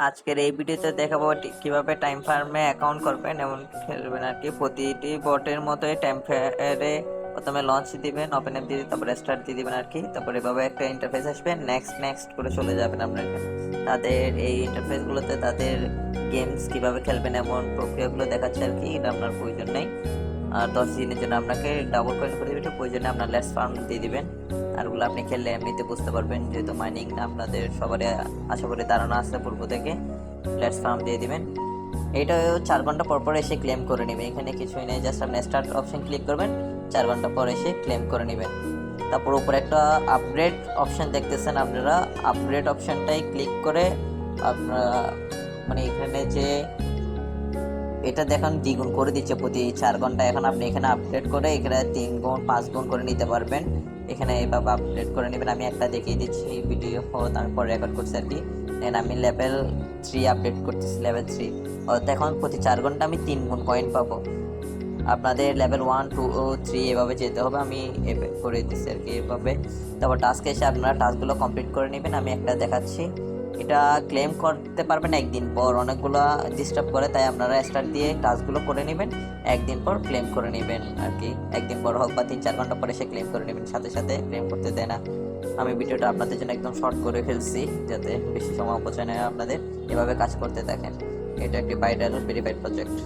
আজকের এই ভিডিওতে দেখাবো কিভাবে টাইম ফার্মে অ্যাকাউন্ট করবেন এমন খেলবেন আর কি। প্রতিটি বটের মতোই টাইম ফায়ারে প্রথমে লঞ্চ দিবেন, ওপেন অ্যাপ দিয়ে তারপরে স্টার্ট দিয়ে দিবেন আর কি। তারপরে এভাবে একটা ইন্টারফেস আসবে, নেক্সট নেক্সট করে চলে যাবেন আপনার এখানে। তাদের এই ইন্টারফেসগুলোতে তাদের গেমস কিভাবে খেলবেন এমন প্রক্রিয়াগুলো দেখাচ্ছে আর কি। এটা আপনার প্রয়োজন নেই। আর 10 দিনের জন্য আপনাকে ডাবল কয়েন করে দেবে, প্রয়োজনে আপনার লেটস ফার্ম দিয়ে দিবেন। আর ওগুলো আপনি খেললে এমনিতে বুঝতে পারবেন, যেহেতু মাইনিং আপনাদের সবারই আশা করি ধারণা আছে পূর্ব থেকে। লেটস ফার্ম দিয়ে দিবেন। এইটাও 4 ঘন্টা পর পর এসে ক্লেম করে নেবেন। এখানে কিছুই নেই, জাস্ট আপনি স্টার্ট অপশন ক্লিক করবেন, 4 ঘন্টা পর এসে ক্লেম করে নেবেন। তারপর উপরে একটা আপগ্রেড অপশন দেখতেছেন আপনারা, আপগ্রেড অপশনটাই ক্লিক করে আপনারা মানে এখানে যে এটা দেখুন দ্বিগুণ করে দিচ্ছে প্রতি 4 ঘন্টা। এখন আপনি এখানে আপডেট করে এখানে 3 গুণ 5 গুণ করে নিতে পারবেন। এখানে এইভাবে আপডেট করে নেবেন। আমি একটা দেখিয়ে দিচ্ছি, ভিডিও তারপর রেকর্ড করছি আর কি। আমি লেভেল 3 আপডেট করতেছি, লেভেল 3। অর্থাৎ এখন প্রতি 4 ঘন্টা আমি 3 গুণ কয়েন পাবো। আপনাদের লেভেল 1 2 ও 3 এভাবে যেতে হবে। আমি করে দিচ্ছি আর কি এভাবে। তারপর টাস্কে এসে আপনারা টাস্কগুলো কমপ্লিট করে নেবেন। আমি একটা দেখাচ্ছি। এটা ক্লেম করতে পারবেন একদিন পর, অনেকগুলো ডিস্টার্ব করে, তাই আপনারা স্টার্ট দিয়ে টাস্কগুলো করে নেবেন, একদিন পর ক্লেম করে নেবেন আর কি। একদিন পর হোক বা 3 4 ঘন্টা পরে এসে ক্লেম করে নেবেন, সাথে সাথে ক্লেম করতে দেয় না। আমি ভিডিওটা আপনাদের জন্য একদম শর্ট করে ফেলছি যাতে বেশি সময় অপচয় নয় আপনাদের। এভাবে কাজ করতে থাকেন। এটা একটি ভাইরাল ভেরিফাইড প্রজেক্ট।